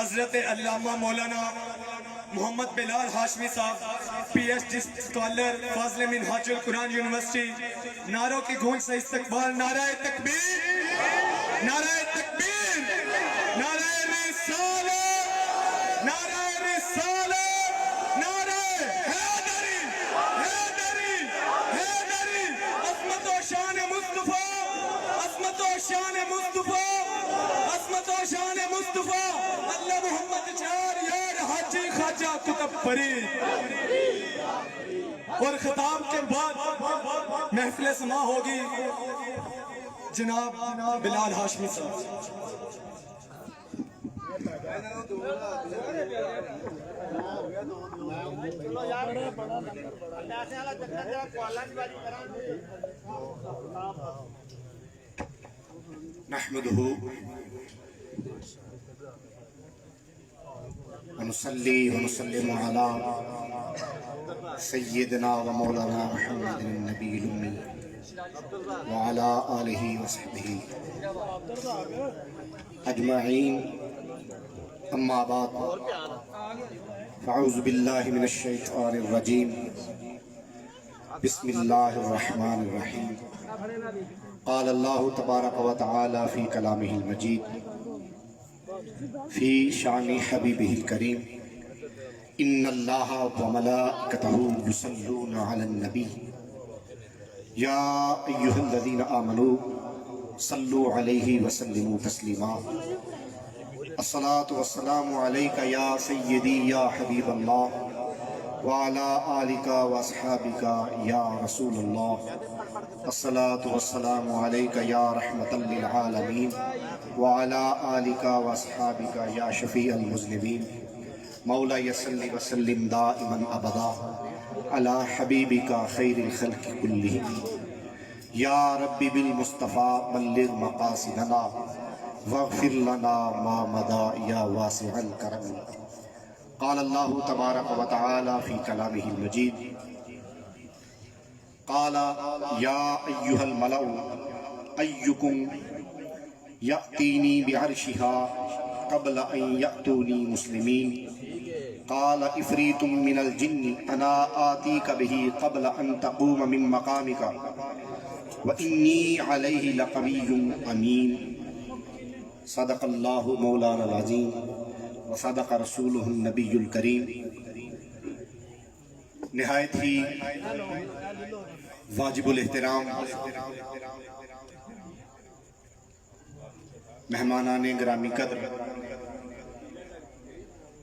حضرت علامہ مولانا محمد بلال ہاشمی صاحب P H D scholar فاضل منہاج القرآن یونیورسٹی نعروں کی گونج سے استقبال نعرہ تکبیر نعرہ تکبیر نعرہ رسالت نعرہ رسالت نعرہ حیدری حیدری حیدری عظمت و شان مصطفیٰ عظمت و شان مصطفیٰ عظمت و شان مصطفیٰ اللہ محمد چار یار حاجی خواجہ کتب فرید۔ اور خطاب کے بعد محفل سما ہوگی جناب بلال ہاشمی صاحب۔ نحمده ونصلي ونسلم على سيدنا ومولانا محمد النبي الأمي وعلى آله وصحبه أجمعين أما بعد فأعوذ بالله من الشيطان الرجيم بسم الله الرحمن الرحيم قال الله تبارك وتعالى في كلامه المجيد في شان حبيبه الكريم إن الله وملائكته يصلون على النبي يا أيها الذين آمنوا صلوا عليه وسلموا تسليما الصلاة والسلام عليك يا سيدي يا حبيب الله وعلى آلك وأصحابك يا رسول الله الصلاة والسلام عليك يا رحمة للعالمين وعلى آلك وأصحابك يا شفيع المذنبين مولاي صل وسلم دائما أبدا على حبيبك خير الخلق كلهم يا ربي بالمصطفى بلغ مقاصدنا واغفر لنا ما مضى يا واسع الكرم قال الله تبارك وتعالى في كلامه المجيد قال يا أيها الملأ أيكم يأتيني بعرشها قبل أن يأتوني مسلمين قال إفريت من الجن أنا آتيك به قبل أن تقوم من مقامك وإني عليه لقوي أمين صدق الله مولانا العظيم وصدق رسوله النبي الكريم۔ نہایت ہی واجب الاحترام مہمانان گرامی قدر،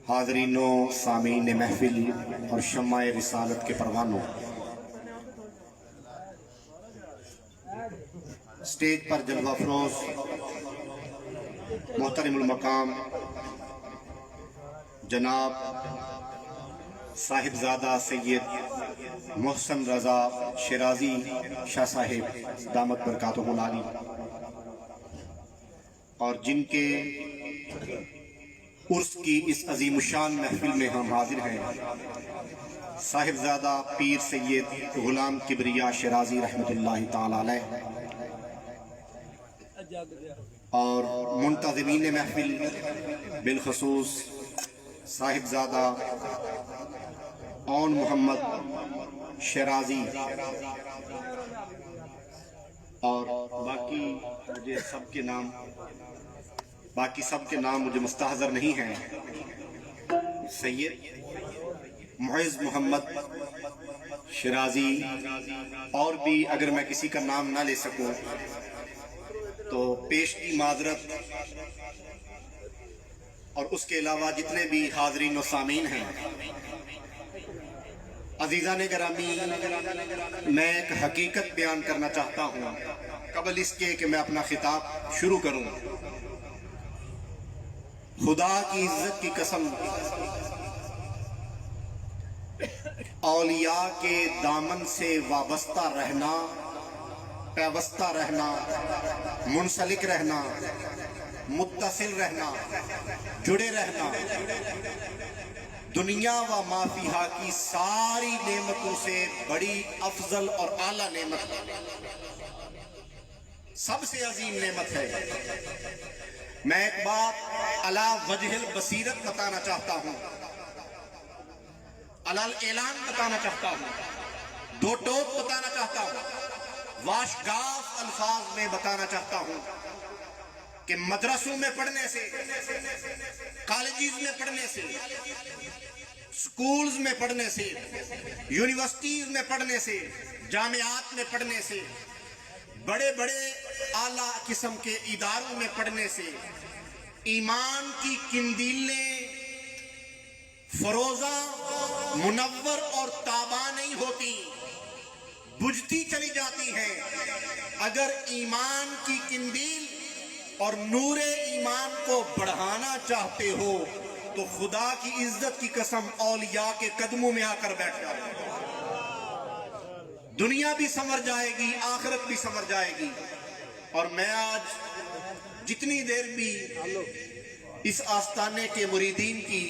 حاضرین و سامعین محفل اور شمع رسالت کے پروانوں، سٹیج پر جلوہ افروز محترم المقام جناب صاحبزادہ سید محسن رضا شیرازی شاہ صاحب دامت برکاتہ العالی، اور جن کے عرس کی اس عظیم الشان محفل میں ہم حاضر ہیں، صاحبزادہ پیر سید غلام کبریا شیرازی رحمۃ اللہ تعالی علیہ، اور منتظمین محفل بالخصوص صاحبزادہ اون محمد شیرازی، اور باقی سب کے نام مجھے مستحضر نہیں ہیں۔ سید معز محمد شیرازی، اور بھی اگر میں کسی کا نام نہ لے سکوں تو پیش کی معذرت، اور اس کے علاوہ جتنے بھی حاضرین و سامعین ہیں، عزیزان گرامی، میں ایک حقیقت بیان کرنا چاہتا ہوں قبل اس کے کہ میں اپنا خطاب شروع کروں۔ خدا کی عزت کی قسم، اولیاء کے دامن سے وابستہ رہنا، پیوستہ رہنا، منسلک رہنا، متصل رہنا، جڑے رہنا، دنیا و ما فیہا کی ساری نعمتوں سے بڑی افضل اور اعلیٰ نعمت، سب سے عظیم نعمت ہے۔ میں ایک بات علی وجہ البصیرت بتانا چاہتا ہوں، علی الاعلان بتانا چاہتا ہوں، دو ٹوک بتانا چاہتا ہوں، واشگاف الفاظ میں بتانا چاہتا ہوں کہ مدرسوں میں پڑھنے سے، کالجز میں پڑھنے سے، سکولز میں پڑھنے سے، یونیورسٹیز میں پڑھنے سے، جامعات میں پڑھنے سے، بڑے بڑے اعلیٰ قسم کے اداروں میں پڑھنے سے ایمان کی قندیلیں فروزہ، منور اور تاباں نہیں ہوتی، بجھتی چلی جاتی ہیں۔ اگر ایمان کی قندیل اور نور ایمان کو بڑھانا چاہتے ہو تو خدا کی عزت کی قسم اولیاء کے قدموں میں آ کر بیٹھ جاؤ، دنیا بھی سنور جائے گی، آخرت بھی سنور جائے گی۔ اور میں آج جتنی دیر بھی اس آستانے کے مریدین کی،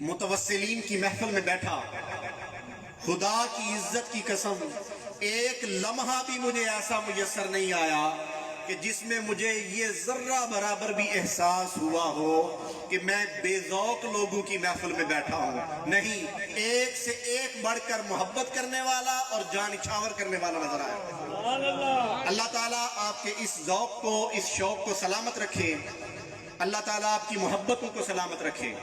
متوسلین کی محفل میں بیٹھا، خدا کی عزت کی قسم ایک لمحہ بھی مجھے ایسا میسر نہیں آیا کہ جس میں مجھے یہ ذرہ برابر بھی احساس ہوا ہو کہ میں بے ذوق لوگوں کی محفل میں بیٹھا ہوں۔ نہیں، ایک سے ایک بڑھ کر محبت کرنے والا اور جان نچھاور کرنے والا نظر آیا۔ اللہ تعالیٰ آپ کے اس ذوق کو، اس شوق کو سلامت رکھے، اللہ تعالیٰ آپ کی محبتوں کو سلامت رکھے،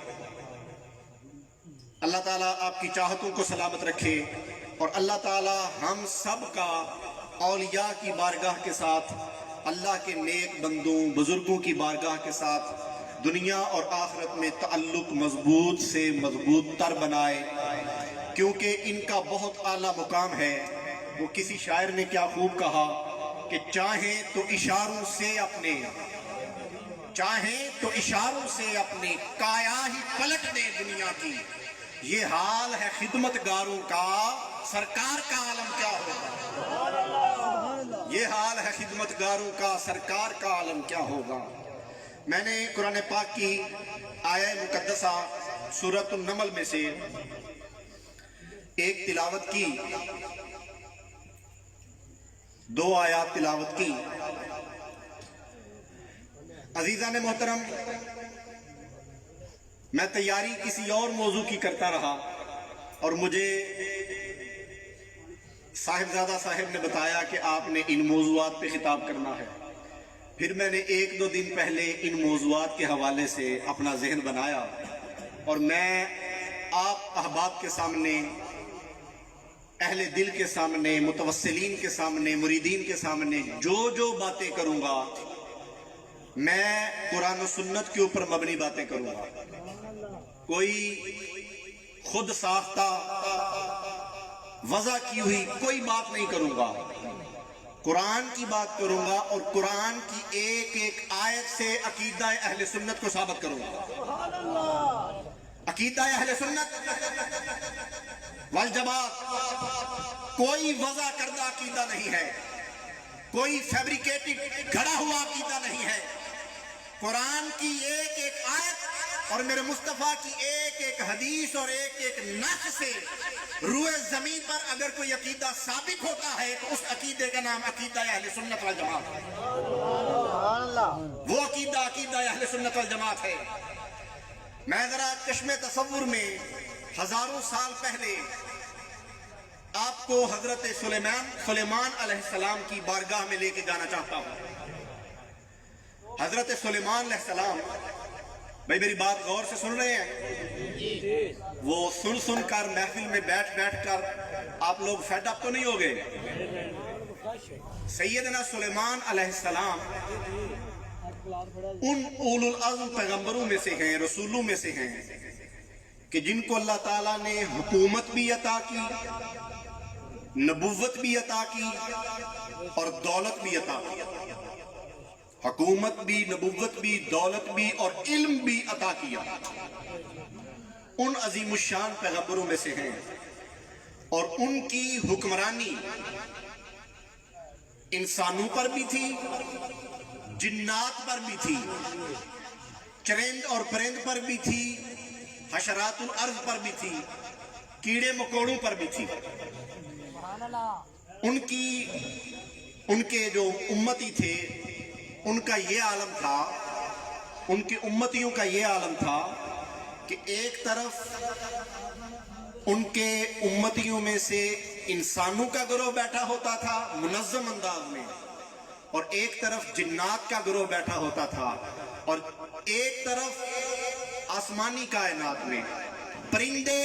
اللہ تعالیٰ آپ کی چاہتوں کو سلامت رکھے، اور اللہ تعالیٰ ہم سب کا اولیاء کی بارگاہ کے ساتھ، اللہ کے نیک بندوں بزرگوں کی بارگاہ کے ساتھ دنیا اور آخرت میں تعلق مضبوط سے مضبوط تر بنائے، کیونکہ ان کا بہت اعلیٰ مقام ہے۔ وہ کسی شاعر نے کیا خوب کہا کہ چاہیں تو اشاروں سے اپنے کایا ہی پلٹ دے دنیا کی، یہ حال ہے خدمت گاروں کا، سرکار کا عالم کیا ہوگا، یہ حال ہے خدمت گاروں کا، سرکار کا عالم کیا ہوگا۔ میں نے قرآن پاک کی آیہ مقدسہ سورۃ النمل میں سے ایک تلاوت کی، دو آیات تلاوت کی۔ عزیزان محترم، میں تیاری کسی اور موضوع کی کرتا رہا اور مجھے صاحبزادہ صاحب نے بتایا کہ آپ نے ان موضوعات پہ خطاب کرنا ہے۔ پھر میں نے ایک دو دن پہلے ان موضوعات کے حوالے سے اپنا ذہن بنایا، اور میں آپ احباب کے سامنے، اہل دل کے سامنے، متوسلین کے سامنے، مریدین کے سامنے جو باتیں کروں گا، میں قرآن و سنت کے اوپر مبنی باتیں کروں گا، کوئی خود ساختہ وضع کی ہوئی کوئی بات نہیں کروں گا، قرآن کی بات کروں گا، اور قرآن کی ایک ایک آیت سے عقیدہ اہل سنت کو ثابت کروں گا۔ عقیدہ اہل سنت والجماعت کوئی وضع کردہ عقیدہ نہیں ہے، کوئی فیبریکیٹڈ گھڑا ہوا عقیدہ نہیں ہے۔ قرآن کی ایک ایک آیت اور میرے مصطفیٰ کی ایک ایک حدیث اور ایک ایک نص سے روئے زمین پر اگر کوئی عقیدہ ثابت ہوتا ہے تو اس عقیدے کا نام عقیدہ اہل سنت والجماعت ہے۔ وہ عقیدہ اہل سنت والجماعت ہے۔ میں ذرا چشم تصور میں ہزاروں سال پہلے آپ کو حضرت سلیمان علیہ السلام کی بارگاہ میں لے کے جانا چاہتا ہوں۔ حضرت سلیمان علیہ السلام، بھائی میری بات غور سے سن رہے ہیں؟ وہ سن کر محفل میں بیٹھ کر آپ لوگ فیڈ اپ تو نہیں ہو گئے؟ سیدنا سلیمان علیہ السلام ان اولو العزم پیغمبروں میں سے ہیں، رسولوں میں سے ہیں کہ جن کو اللہ تعالیٰ نے حکومت بھی عطا کی، نبوت بھی عطا کی اور دولت بھی عطا کی۔ حکومت بھی، نبوت بھی، دولت بھی اور علم بھی عطا کیا۔ ان عظیم الشان پیغمبروں میں سے ہیں، اور ان کی حکمرانی انسانوں پر بھی تھی، جنات پر بھی تھی، چرند اور پرند پر بھی تھی، حشرات الارض پر بھی تھی، کیڑے مکوڑوں پر بھی تھی۔ ان کے جو امتی تھے ان کا یہ عالم تھا ان کی امتیوں کا یہ عالم تھا کہ ایک طرف ان کے امتیوں میں سے انسانوں کا گروہ بیٹھا ہوتا تھا منظم انداز میں، اور ایک طرف جنات کا گروہ بیٹھا ہوتا تھا، اور ایک طرف آسمانی کائنات میں پرندے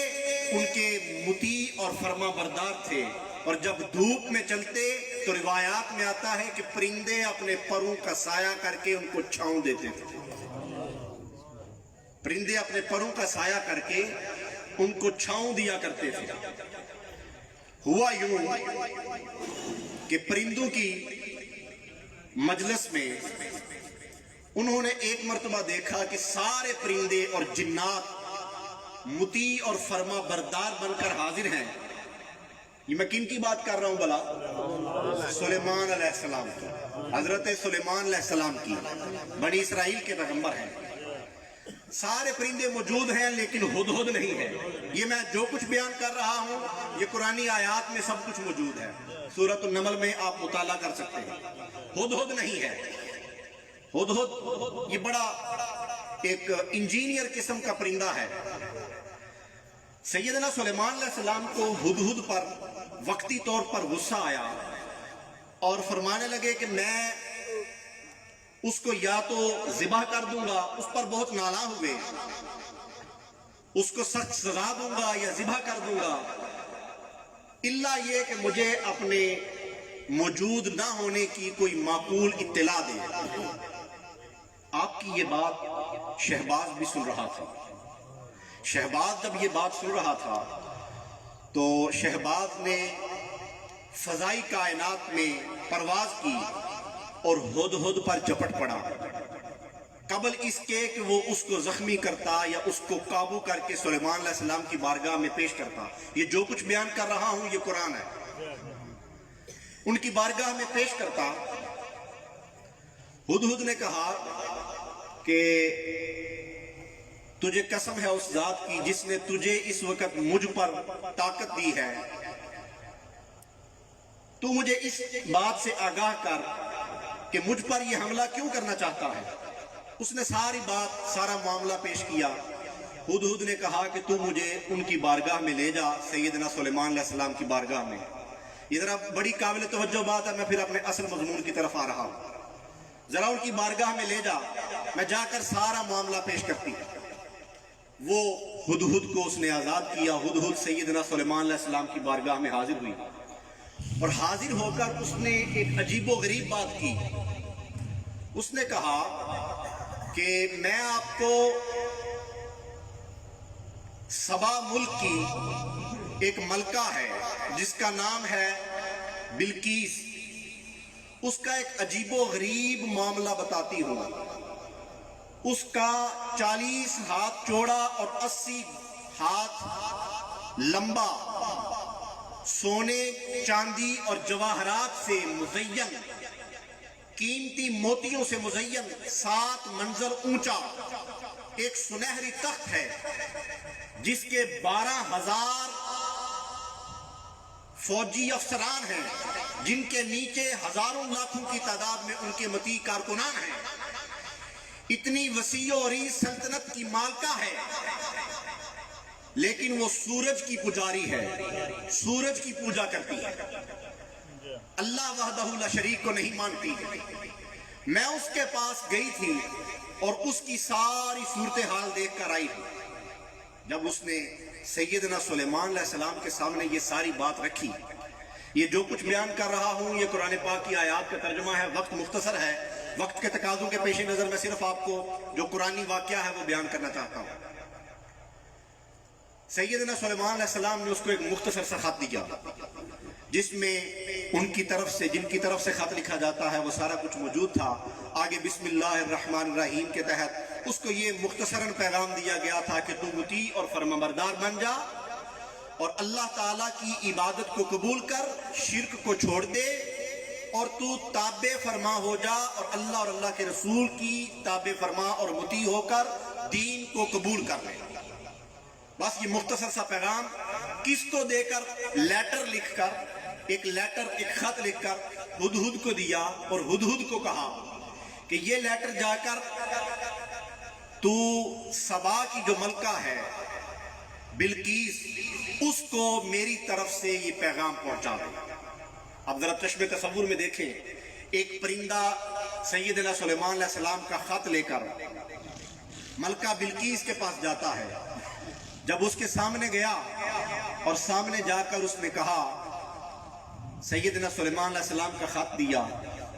ان کے مطیع اور فرما بردار تھے، اور جب دھوپ میں چلتے تو روایات میں آتا ہے کہ پرندے اپنے پروں کا سایہ کر کے ان کو چھاؤں دیتے تھے۔ پرندے اپنے پروں کا سایہ کر کے ان کو چھاؤں دیا کرتے تھے۔ ہوا یوں کہ پرندوں کی مجلس میں انہوں نے ایک مرتبہ دیکھا کہ سارے پرندے اور جنات مطیع اور فرما بردار بن کر حاضر ہیں۔ یہ میں کن کی بات کر رہا ہوں بلا؟ سلیمان علیہ السلام کی، حضرت سلیمان علیہ السلام کی، بنی اسرائیل کے پیغمبر ہیں۔ سارے پرندے موجود ہیں لیکن ہدہد نہیں ہے۔ یہ میں جو کچھ بیان کر رہا ہوں یہ قرآنی آیات میں سب کچھ موجود ہے، سورۃ النمل میں آپ مطالعہ کر سکتے ہیں۔ ہدہد نہیں ہے۔ ہدہد یہ بڑا ایک انجینئر قسم کا پرندہ ہے۔ سیدنا سلیمان علیہ السلام کو ہدہد پر وقتی طور پر غصہ آیا اور فرمانے لگے کہ میں اس کو یا تو ذبح کر دوں گا، اس پر بہت نالاں ہوئے، اس کو سخت سزا دوں گا یا ذبح کر دوں گا، الا یہ کہ مجھے اپنے موجود نہ ہونے کی کوئی معقول اطلاع دے۔ آپ کی یہ بات شہباز بھی سن رہا تھا۔ شہباز جب یہ بات سن رہا تھا تو شہباز نے فضائی کائنات میں پرواز کی اور ہدہد پر جپٹ پڑا، قبل اس کے کہ وہ اس کو زخمی کرتا یا اس کو قابو کر کے سلیمان علیہ السلام کی بارگاہ میں پیش کرتا۔ یہ جو کچھ بیان کر رہا ہوں یہ قرآن ہے۔ ان کی بارگاہ میں پیش کرتا۔ ہدہد نے کہا کہ تجھے قسم ہے اس ذات کی جس نے تجھے اس وقت مجھ پر طاقت دی ہے، تو مجھے اس بات سے آگاہ کر کہ مجھ پر یہ حملہ کیوں کرنا چاہتا ہے۔ اس نے ساری بات، سارا معاملہ پیش کیا۔ ہدہد نے کہا کہ تو مجھے ان کی بارگاہ میں لے جا، سیدنا سلیمان علیہ السلام کی بارگاہ میں۔ یہ ذرا بڑی قابل توجہ بات ہے، میں پھر اپنے اصل مضمون کی طرف آ رہا ہوں۔ ذرا ان کی بارگاہ میں لے جا، میں جا کر سارا معاملہ پیش کرتی۔ وہ ہدہد کو اس نے آزاد کیا۔ ہدہد سیدنا سلیمان علیہ السلام کی بارگاہ میں حاضر ہوئی، اور حاضر ہو کر اس نے ایک عجیب و غریب بات کی۔ اس نے کہا کہ میں آپ کو سبا ملک کی ایک ملکہ ہے جس کا نام ہے بلقیس، اس کا ایک عجیب و غریب معاملہ بتاتی ہوں۔ اس کا 40 ہاتھ چوڑا اور 80 ہاتھ لمبا، سونے، چاندی اور جواہرات سے مزین، قیمتی موتیوں سے مزین، 7 منزل اونچا ایک سنہری تخت ہے جس کے 12,000 فوجی افسران ہیں، جن کے نیچے ہزاروں لاکھوں کی تعداد میں ان کے مطیع کارکنان ہیں۔ اتنی وسیع و عریض سلطنت کی مالکہ ہے، لیکن وہ سورج کی پجاری ہے، سورج کی پوجا کرتی ہے، اللہ وحدہ لا شریک کو نہیں مانتی۔ میں اس کے پاس گئی تھی اور اس کی ساری صورتحال دیکھ کر آئی ہوں۔ جب اس نے سیدنا سلیمان علیہ السلام کے سامنے یہ ساری بات رکھی، یہ جو کچھ بیان کر رہا ہوں یہ قرآن پاک کی آیات کا ترجمہ ہے، وقت مختصر ہے، وقت کے تقاضوں کے پیش نظر میں صرف آپ کو جو قرآنی واقعہ ہے وہ بیان کرنا چاہتا ہوں۔ سیدنا سلیمان علیہ السلام نے اس کو ایک مختصر سا خط دیا جس میں ان کی طرف سے، جن کی طرف سے خط لکھا جاتا ہے وہ سارا کچھ موجود تھا۔ آگے بسم اللہ الرحمن الرحیم کے تحت اس کو یہ مختصراً پیغام دیا گیا تھا کہ تو مطیع اور فرمانبردار بن جا اور اللہ تعالیٰ کی عبادت کو قبول کر، شرک کو چھوڑ دے، اور تو تابع فرما ہو جا اور اللہ کے رسول کی تابع فرما اور مطیع ہو کر دین کو قبول کر لے۔ بس یہ مختصر سا پیغام کس کو دے کر، لیٹر لکھ کر، ایک خط لکھ کر ہدہد کو دیا، اور ہدہد کو کہا کہ یہ لیٹر جا کر تو سبا کی جو ملکہ ہے بلقیس، اس کو میری طرف سے یہ پیغام پہنچا دے۔ اب ذرا چشم تصور میں دیکھیں، ایک پرندہ سیدنا سلیمان علیہ السلام کا خط لے کر ملکہ بلقیس کے پاس جاتا ہے۔ جب اس کے سامنے گیا اور سامنے جا کر اس نے کہا، سیدنا سلیمان علیہ السلام کا خط دیا،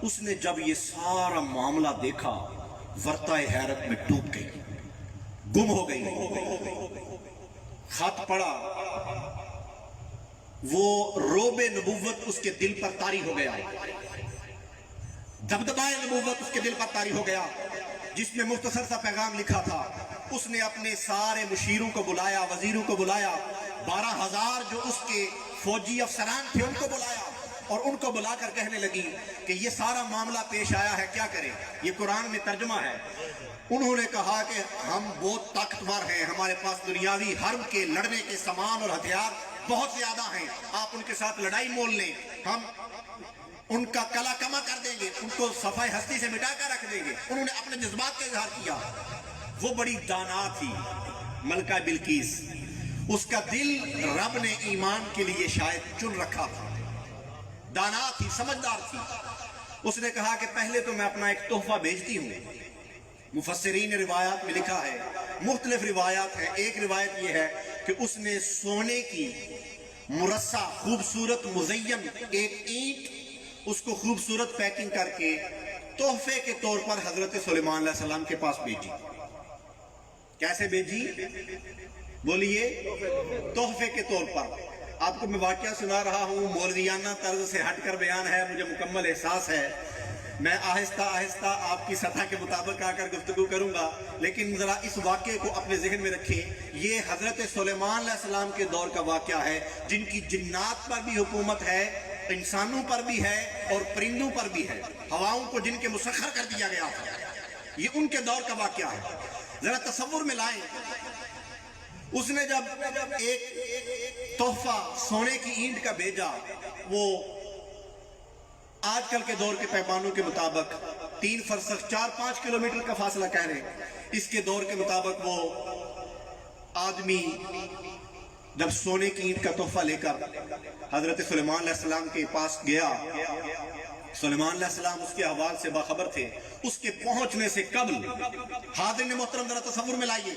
اس نے جب یہ سارا معاملہ دیکھا ورطۂ حیرت میں ڈوب گئی، گم ہو گئی۔ خط پڑھا، وہ روب نبوت اس کے دل پر طاری ہو گیا، دبدبائے نبوت اس کے دل پر طاری ہو گیا، جس میں مختصر سا پیغام لکھا تھا۔ اس نے اپنے سارے مشیروں کو بلایا، وزیروں کو بلایا، 12,000 جو اس کے فوجی افسران تھے ان کو بلایا، اور ان کو بلا کر کہنے لگی کہ یہ سارا معاملہ پیش آیا ہے، کیا کریں؟ یہ قرآن میں ترجمہ ہے۔ انہوں نے کہا کہ ہم بہت طاقتور ہیں، ہمارے پاس دنیاوی حرب کے لڑنے کے سامان اور ہتھیار بہت زیادہ ہیں، آپ ان کے ساتھ لڑائی مول لیں، ہم ان کا کلا کما کر دیں گے، ان کو صفحہ ہستی سے مٹا کر رکھ دیں گے۔ انہوں نے اپنے جذبات کا اظہار کیا۔ وہ بڑی دانا تھی ملکہ بلقیس، اس کا دل رب نے ایمان کے لیے شاید چن رکھا تھا، دانا تھی، سمجھدار تھی۔ اس نے کہا کہ پہلے تو میں اپنا ایک تحفہ بھیجتی ہوں۔ مفسرین روایات میں لکھا ہے، مختلف روایات ہیں، ایک روایت یہ ہے کہ اس نے سونے کی مرصع خوبصورت مزین ایک اینٹ، اس کو خوبصورت پیکنگ کر کے تحفے کے طور پر حضرت سلیمان علیہ السلام کے پاس بھیجی۔ کیسے بھیجی؟ بولیے، تحفے کے طور پر۔ آپ کو میں واقعہ سنا رہا ہوں، مولویانہ طرز سے ہٹ کر بیان ہے، مجھے مکمل احساس ہے، میں آہستہ آہستہ آپ کی سطح کے مطابق آ کر گفتگو کروں گا، لیکن ذرا اس واقعے کو اپنے ذہن میں رکھیں۔ یہ حضرت سلیمان علیہ السلام کے دور کا واقعہ ہے، جن کی جنات پر بھی حکومت ہے، انسانوں پر بھی ہے اور پرندوں پر بھی ہے، ہواؤں کو جن کے مسخر کر دیا گیا تھا، یہ ان کے دور کا واقعہ ہے۔ ذرا تصور میں لائیں، اس نے جب ایک تحفہ سونے کی اینٹ کا بھیجا، وہ آج کل کے دور کے پیمانوں کے مطابق 3 فرسخ 4-5 کلومیٹر کا فاصلہ کہہ رہے ہیں، اس کے دور کے مطابق وہ آدمی جب سونے کی اینٹ کا تحفہ لے کر حضرت سلیمان علیہ السلام کے پاس گیا، سلیمان علیہ السلام اس کے احوال سے باخبر تھے۔ اس کے پہنچنے سے قبل، حاضرین محترم ذرا تصور میں لائیے،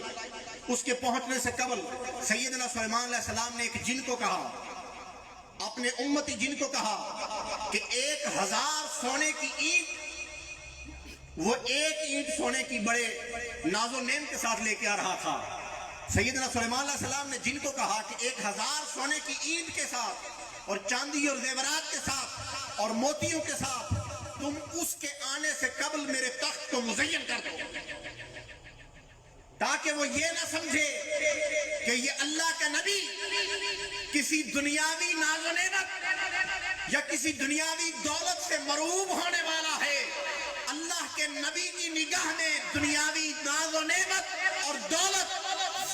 اس کے پہنچنے سے قبل سیدنا سلیمان علیہ السلام نے ایک جن کو کہا، اپنے امتی جن کو کہا کہ 1000 سونے کی اینٹ، وہ ایک اینٹ سونے کی بڑے ناز و نعمت کے ساتھ لے کے آ رہا تھا۔ سیدنا سلیمان علیہ السلام نے جن کو کہا کہ 1000 سونے کی اینٹ کے ساتھ اور چاندی اور زیورات کے ساتھ اور موتیوں کے ساتھ تم اس کے آنے سے قبل میرے تخت کو مزین کر دو، تاکہ وہ یہ نہ سمجھے کہ یہ اللہ کا نبی کسی دنیاوی ناز و نعمت یا کسی دنیاوی دولت سے مرعوب ہونے والا ہے۔ اللہ کے نبی کی نگاہ میں دنیاوی ناز و نعمت اور دولت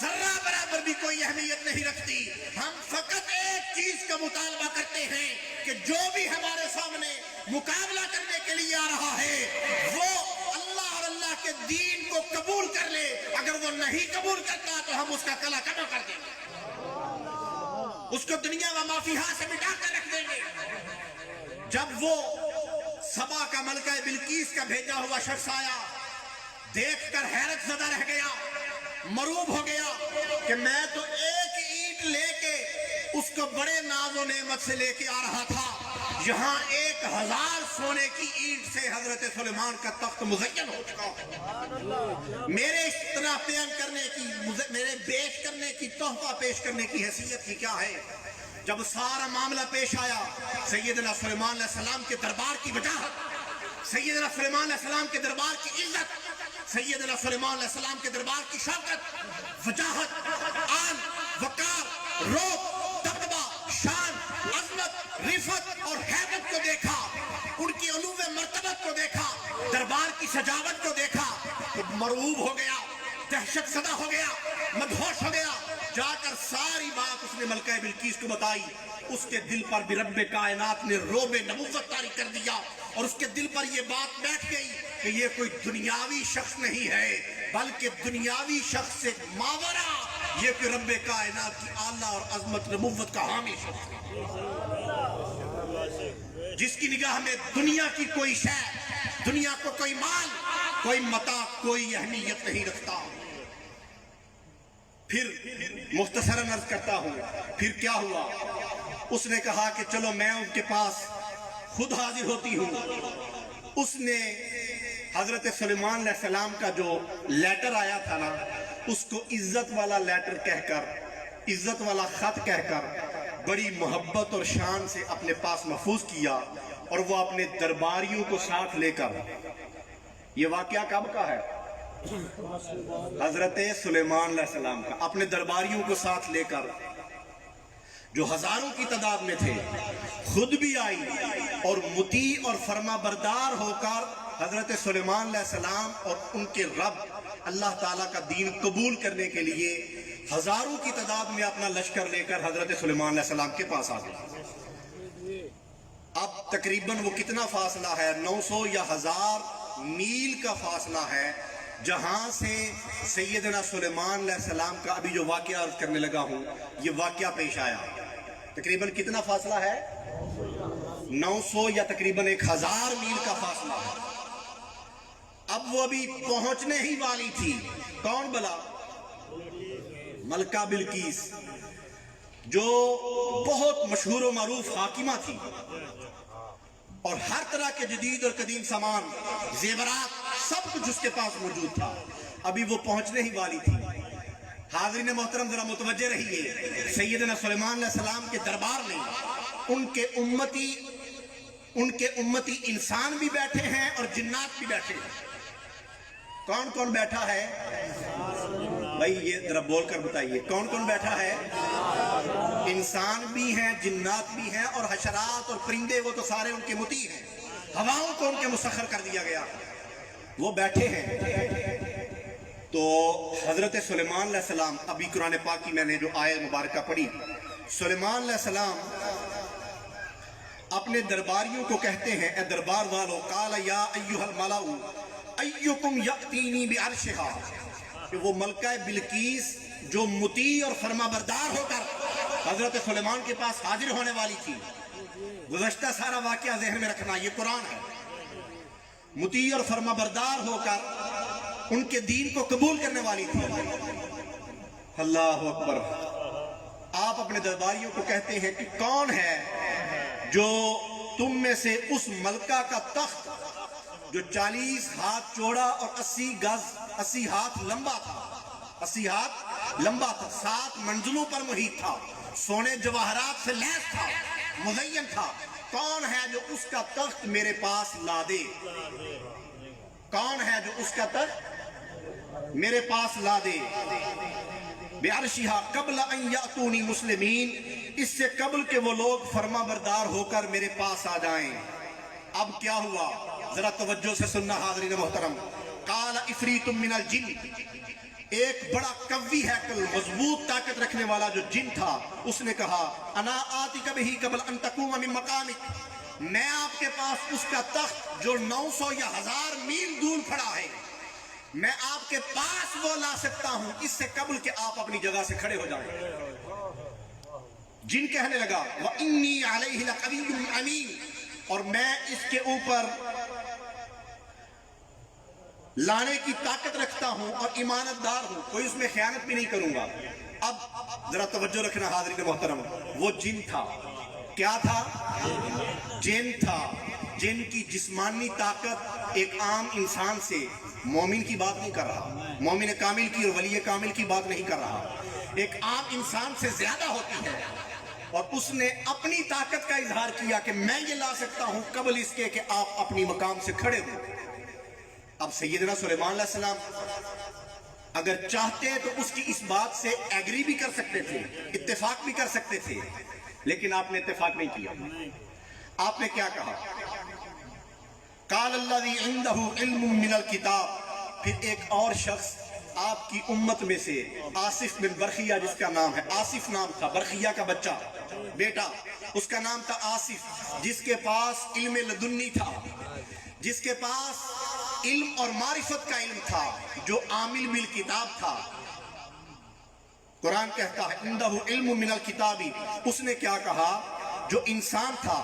ذرہ برابر بھی کوئی اہمیت نہیں رکھتی۔ ہم فقط ایک چیز کا مطالبہ کرتے ہیں کہ جو بھی ہمارے سامنے مقابلہ کرنے کے لیے آ رہا ہے وہ اللہ اور اللہ کے دین کو قبول کر لے، اگر وہ نہیں قبول کرتا تو ہم اس کا کلا کما کر دیں گے، اس کو دنیا و مافیہا سے مٹا کر رکھ دیں گے۔ جب وہ سبا کا ملکہ بلقیس کا بھیجا ہوا شخص آیا، دیکھ کر حیرت زدہ رہ گیا، مروب ہو گیا کہ میں تو ایک اینٹ لے کے اس کو بڑے ناز و نعمت سے لے کے آ رہا تھا، یہاں 1000 سونے کی اینٹ سے حضرت سلیمان کا تخت مزین ہو چکا۔ میرے اشتراف بیان کرنے کی، میرے پیش کرنے کی، تحفہ پیش کرنے کی حیثیت کی کیا ہے؟ جب سارا معاملہ پیش آیا، سیدنا سلیمان علیہ السلام کے دربار کی وجاہت، سیدنا سلیمان علیہ السلام کے دربار کی عزت، سیدنا سلیمان علیہ السلام کے دربار کی شوکت، وجاہت، آن، وقار، روب، دبدبہ، شان، عظمت، رفت اور حیبت کو دیکھا، ان کی علو مرتبت کو دیکھا، دربار کی سجاوٹ کو دیکھا تو مرعوب ہو گیا، دہشت زدہ ہو گیا، مدہوش ہو گیا۔ جا کر ساری بات اس نے ملکہ بلقیس کو بتائی، اس کے دل پر بھی رب کائنات نے روب نبوت طاری کر دیا، اور اس کے دل پر یہ بات بیٹھ گئی کہ یہ کوئی دنیاوی شخص نہیں ہے، بلکہ دنیاوی شخص سے ماورا یہ کہ رب کائنات کی اعلیٰ اور عظمت نبوت کا حامی شخص ہے، جس کی نگاہ میں دنیا کی کوئی شے، دنیا کو کوئی مال، کوئی متاع، کوئی اہمیت نہیں رکھتا۔ پھر مختصراً عرض کرتا ہوں پھر کیا ہوا۔ اس نے کہا کہ چلو میں ان کے پاس خود حاضر ہوتی ہوں۔ اس نے حضرت سلیمان علیہ السلام کا جو لیٹر آیا تھا نا، اس کو عزت والا لیٹر کہہ کر، عزت والا خط کہہ کر بڑی محبت اور شان سے اپنے پاس محفوظ کیا، اور وہ اپنے درباریوں کو ساتھ لے کر، یہ واقعہ کب کا ہے؟ حضرت سلیمان علیہ السلام کا، اپنے درباریوں کو ساتھ لے کر جو ہزاروں کی تعداد میں تھے، خود بھی آئی اور مطیع اور فرما بردار ہو کر حضرت سلیمان علیہ السلام اور ان کے رب اللہ تعالیٰ کا دین قبول کرنے کے لیے ہزاروں کی تعداد میں اپنا لشکر لے کر حضرت سلیمان علیہ السلام کے پاس آ گئے۔ اب تقریباً وہ کتنا فاصلہ ہے؟ 900 یا 1000 میل کا فاصلہ ہے، جہاں سے سیدنا سلیمان علیہ السلام کا ابھی جو واقعہ عرض کرنے لگا ہوں یہ واقعہ پیش آیا۔ تقریباً کتنا فاصلہ ہے؟ 900 یا تقریباً 1000 میل کا فاصلہ ہے۔ اب وہ ابھی پہنچنے ہی والی تھی، کون بلا؟ ملکہ بلقیس، جو بہت مشہور و معروف حاکمہ تھی، اور ہر طرح کے جدید اور قدیم سامان، زیورات، سب کچھ اس کے پاس موجود تھا۔ ابھی وہ پہنچنے ہی والی تھی۔ حاضرین محترم ذرا متوجہ رہیے، سیدنا سلیمان علیہ السلام کے دربار میں ان کے امتی انسان بھی بیٹھے ہیں اور جنات بھی بیٹھے ہیں۔ کون کون بیٹھا ہے بھائی؟ یہ ذرا بول کر بتائیے، کون کون بیٹھا ہے؟ انسان بھی ہیں، جنات بھی ہیں، اور حشرات اور پرندے وہ تو سارے ان کے مطیع ہیں، ہواؤں کو ان کے مسخر کر دیا گیا، وہ بیٹھے ہیں۔ تو حضرت سلیمان علیہ السلام، ابھی قرآن پاک کی میں نے جو آیت مبارکہ پڑھی، سلیمان علیہ السلام اپنے درباریوں کو کہتے ہیں، اے دربار والو، قال یا ایھا الملأ ایکم یأتینی بعرشھا، کہ وہ ملکہ بلقیس جو مطیع اور فرما بردار ہو کر حضرت سلیمان کے پاس حاضر ہونے والی تھی، گزشتہ سارا واقعہ ذہن میں رکھنا، یہ قرآن ہے، مطیع اور فرما بردار ہو کر ان کے دین کو قبول کرنے والی تھی۔ اللہ اکبر۔ آپ اپنے درباریوں کو کہتے ہیں کہ کون ہے جو تم میں سے اس ملکہ کا تخت جو 40 ہاتھ چوڑا اور 80 ہاتھ لمبا تھا، 80 ہاتھ لمبا تھا، 7 منزلوں پر محیط تھا، سونے جواہرات سے لیس تھا، مزین تھا، کون ہے جو اس کا تخت میرے پاس لا دے؟ کون ہے جو اس کا تخت میرے پاس لا دے؟ بعرشھا قبل ان یاتونی مسلمین، اس سے قبل کہ وہ لوگ فرما بردار ہو کر میرے پاس آ جائیں۔ اب کیا ہوا؟ ذرا توجہ سے سننا حاضرین محترم۔ قال عفریت من الجن، ایک بڑا قوی ہے، مضبوط طاقت رکھنے والا جو جن تھا، اس نے کہا انا آتیک بہ قبل ان تقوم من مقامک، میں آپ کے پاس اس کا تخت جو 900 یا 1000 میل دور کھڑا ہے، میں آپ کے پاس وہ لا سکتا ہوں اس سے قبل کہ آپ اپنی جگہ سے کھڑے ہو جائیں۔ جن کہنے لگا وَإِنِّي عَلَيْهِ لَقَوِيٌّ أَمِينٌ، اور میں اس کے اوپر لانے کی طاقت رکھتا ہوں اور امانت دار ہوں، کوئی اس میں خیانت بھی نہیں کروں گا۔ اب ذرا توجہ رکھنا حاضرین محترم، وہ جن تھا، کیا تھا؟ جن تھا۔ جن کی جسمانی طاقت ایک عام انسان سے، مومن کی بات نہیں کر رہا، مومن کامل کی اور ولی کامل کی بات نہیں کر رہا، ایک عام انسان سے زیادہ ہوتی ہے، اور اس نے اپنی طاقت کا اظہار کیا کہ میں یہ لا سکتا ہوں قبل اس کے کہ آپ اپنی مقام سے کھڑے ہوں۔ اب سیدنا سلیمان علیہ السلام اگر چاہتے تو اس کی اس بات سے ایگری بھی کر سکتے تھے، اتفاق بھی کر سکتے تھے، لیکن آپ نے اتفاق نہیں کیا۔ آپ نے کیا کہا؟ قال الذی عنده علم من الکتاب، پھر ایک اور شخص آپ کی امت میں سے، آصف بن برخیہ جس کا نام ہے، آصف نام تھا، برخیہ کا بچہ، بیٹا، اس کا نام تھا آصف، جس کے پاس علم لدنی تھا، جس کے پاس علم اور معرفت کا علم تھا جو عامل بالکتاب تھا. قرآن کہتا ہے اندہ علم من الکتابی. اس نے کیا کہا؟ جو انسان تھا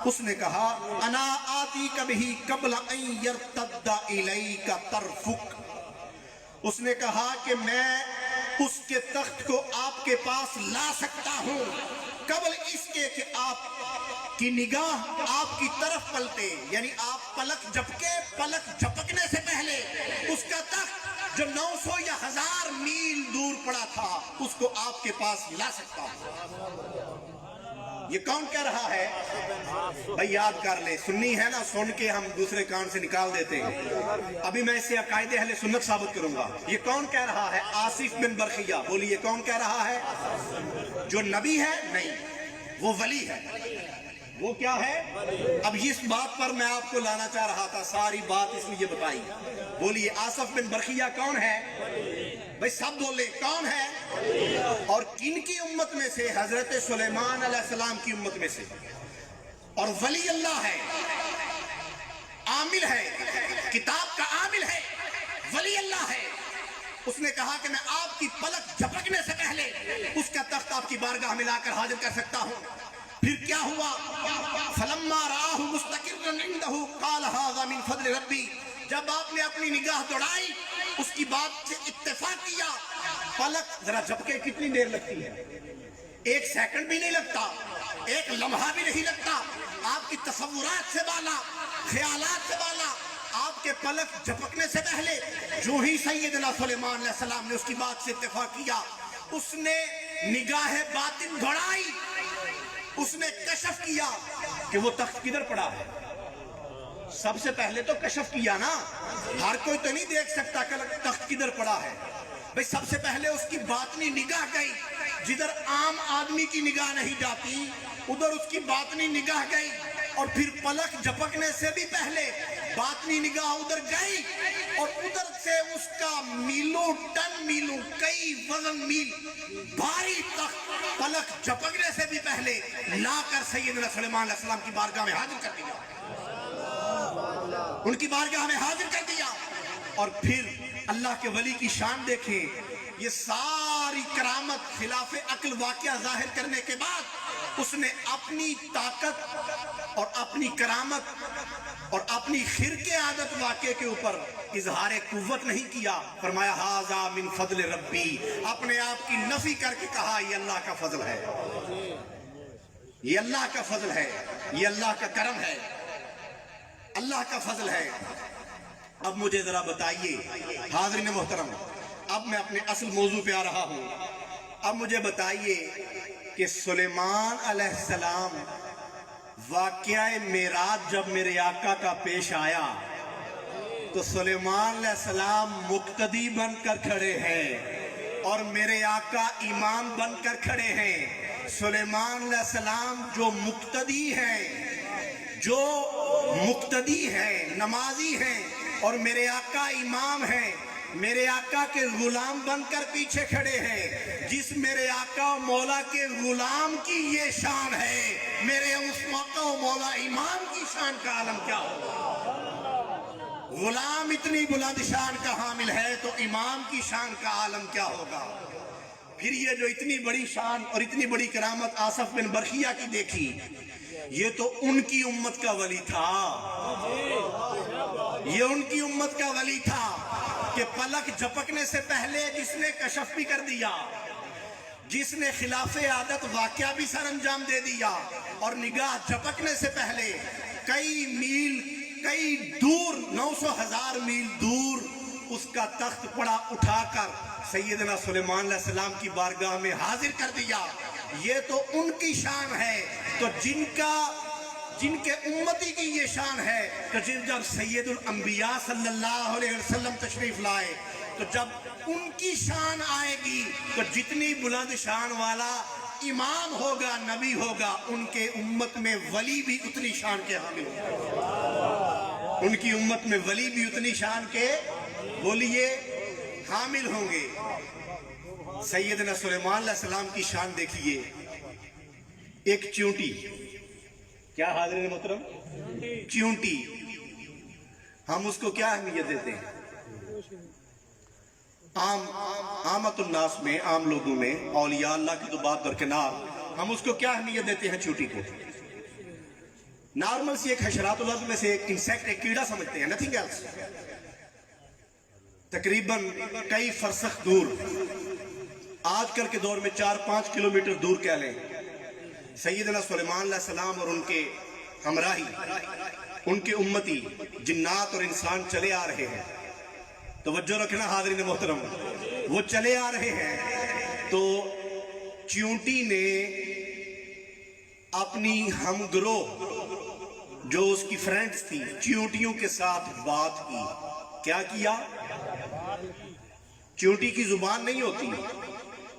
اس نے کہا انا آتی کبھی قبل ان یرتد الیک طرفک. اس نے کہا کہ میں اس کے تخت کو آپ کے پاس لا سکتا ہوں قبل اس کے کہ آپ کی نگاہ آپ کی طرف پلٹے. یعنی آپ پلک جھپکنے سے پہلے اس کا تخت جو 900 یا 1000 میل دور پڑا تھا اس کو آپ کے پاس لا سکتا ہوں. یہ کون کہہ رہا ہے؟ بھائی یاد کر لے، سنی ہے نا، سن کے ہم دوسرے کان سے نکال دیتے ہیں. ابھی میں اسے عقائد اہل سنت ثابت کروں گا. یہ کون کہہ رہا ہے؟ آصف بن برقیہ. بولیے کون کہہ رہا ہے؟ جو نبی ہے؟ نہیں، وہ ولی ہے. وہ کیا ہے؟ اب اس بات پر میں آپ کو لانا چاہ رہا تھا، ساری بات اس لیے بتائی. بولیے آصف بن برقیہ کون ہے؟ بھائی سب بولے کون ہے؟ اور کن کی امت میں سے؟ حضرت سلیمان علیہ السلام کی امت میں سے. اور ولی اللہ ہے، عامل ہے، کتاب کا عامل ہے، ولی اللہ ہے. اس نے کہا کہ میں آپ کی پلک جھپکنے سے پہلے اس کا تخت آپ کی بارگاہ میں لا کر حاضر کر سکتا ہوں. پھر کیا ہوا؟ فلما رآہ مستقرا عنده قال هذا من فضل ربی. جب آپ نے اپنی نگاہ دوڑائی، اس کی بات سے اتفاق کیا. پلک ذرا جھپکے کتنی دیر لگتی ہے؟ 1 سیکنڈ بھی نہیں لگتا، 1 لمحہ بھی نہیں لگتا. آپ کی تصورات سے بالا، خیالات سے بالا. آپ کے پلک جھپکنے سے پہلے جو ہی سیدنا سلیمان علیہ السلام نے اس کی بات سے اتفاق کیا، اس نے نگاہ باطن دوڑائی، اس نے کشف کیا کہ وہ تخت کدھر پڑا ہے. سب سے پہلے تو کشف کیا نا. ہر کوئی تو نہیں دیکھ سکتا کہ تخت کدھر پڑا ہے. بھئی سب سے پہلے اس کی باطنی نگاہ گئی. جدھر عام آدمی کی نگاہ نہیں جاتی ادھر اس کی باطنی نگاہ گئی. اور پھر پلک جھپکنے سے بھی پہلے باطنی نگاہ ادھر گئی، اور ادھر سے اس کا میلوں ٹن میلوں کئی وزن میل بھاری تخت پلک جھپکنے سے بھی پہلے لا کر سیدنا سلیمان علیہ السلام کی بارگاہ میں حاضر کر دیا. ان کی بارگاہ میں حاضر کر دیا. اور پھر اللہ کے ولی کی شان دیکھیں. یہ ساری کرامت خلاف عقل واقعہ ظاہر کرنے کے بعد اس نے اپنی طاقت اور اپنی کرامت اور اپنی خرق عادت واقعے کے اوپر اظہار قوت نہیں کیا. فرمایا ھذا من فضل ربی. اپنے آپ کی نفی کر کے کہا یہ اللہ کا فضل ہے، یہ اللہ کا فضل ہے، یہ اللہ کا کرم ہے، اللہ کا فضل ہے. اب مجھے ذرا بتائیے حاضرین محترم، اب میں اپنے اصل موضوع پہ آ رہا ہوں. اب مجھے بتائیے کہ سلیمان علیہ السلام واقعہ معراج جب میرے آقا کا پیش آیا تو سلیمان علیہ السلام مقتدی بن کر کھڑے ہیں اور میرے آقا امام بن کر کھڑے ہیں. سلیمان علیہ السلام جو مقتدی ہیں، نمازی ہیں، اور میرے آقا امام ہیں. میرے آقا کے غلام بن کر پیچھے کھڑے ہیں. جس میرے آقا و مولا کے غلام کی یہ شان ہے، میرے اس آقا و مولا امام کی شان کا عالم کیا ہوگا؟ غلام اتنی بلند شان کا حامل ہے تو امام کی شان کا عالم کیا ہوگا؟ پھر یہ جو اتنی بڑی شان اور اتنی بڑی کرامت آصف بن برقیہ کی دیکھی، یہ تو ان کی امت کا ولی تھا. یہ ان کی امت کا ولی تھا کہ پلک جھپکنے سے پہلے جس نے کشف بھی کر دیا، جس نے خلاف عادت واقعہ بھی سر انجام دے دیا، اور نگاہ جھپکنے سے پہلے کئی میل، کئی دور، 900,000 میل دور اس کا تخت پڑا اٹھا کر سیدنا سلیمان علیہ السلام کی بارگاہ میں حاضر کر دیا. یہ تو ان کی شان ہے. تو جن کے امتی کی یہ شان ہے کہ جب سید الانبیاء صلی اللہ علیہ وسلم تشریف لائے تو جب ان کی شان آئے گی تو جتنی بلند شان والا امام ہوگا، نبی ہوگا، ان کے امت میں ولی بھی اتنی شان کے حامل ہوں گے. ان کی امت میں ولی بھی اتنی شان کے، بولیے، حامل ہوں گے. سیدنا سلیمان علیہ السلام کی شان دیکھیے. ایک چیونٹی، کیا حاضرین محترم؟ چیونٹی. ہم اس کو کیا اہمیت دیتے ہیں؟ عامت الناس میں، عام لوگوں میں، اولیاء اللہ کی تو بات درکنار، ہم اس کو کیا اہمیت دیتے ہیں چیونٹی کو؟ نارمل سی ایک حشرات الارض میں سے ایک انسیکٹ، ایک کیڑا سمجھتے ہیں، نتھنگ ایلس۔ تقریباً کئی فرسخ دور، آج کل کے دور میں 4-5 کلومیٹر دور کہہ لیں، سیدنا سلیمان علیہ السلام اور ان کے ہمراہی، ان کے امتی جنات اور انسان چلے آ رہے ہیں۔ توجہ رکھنا حاضرین محترم، وہ چلے آ رہے ہیں تو چیونٹی نے اپنی ہم گروہ جو اس کی فرینڈز تھی چیونٹیوں کے ساتھ بات کی۔ کیا کیا؟ چیونٹی کی زبان نہیں ہوتی،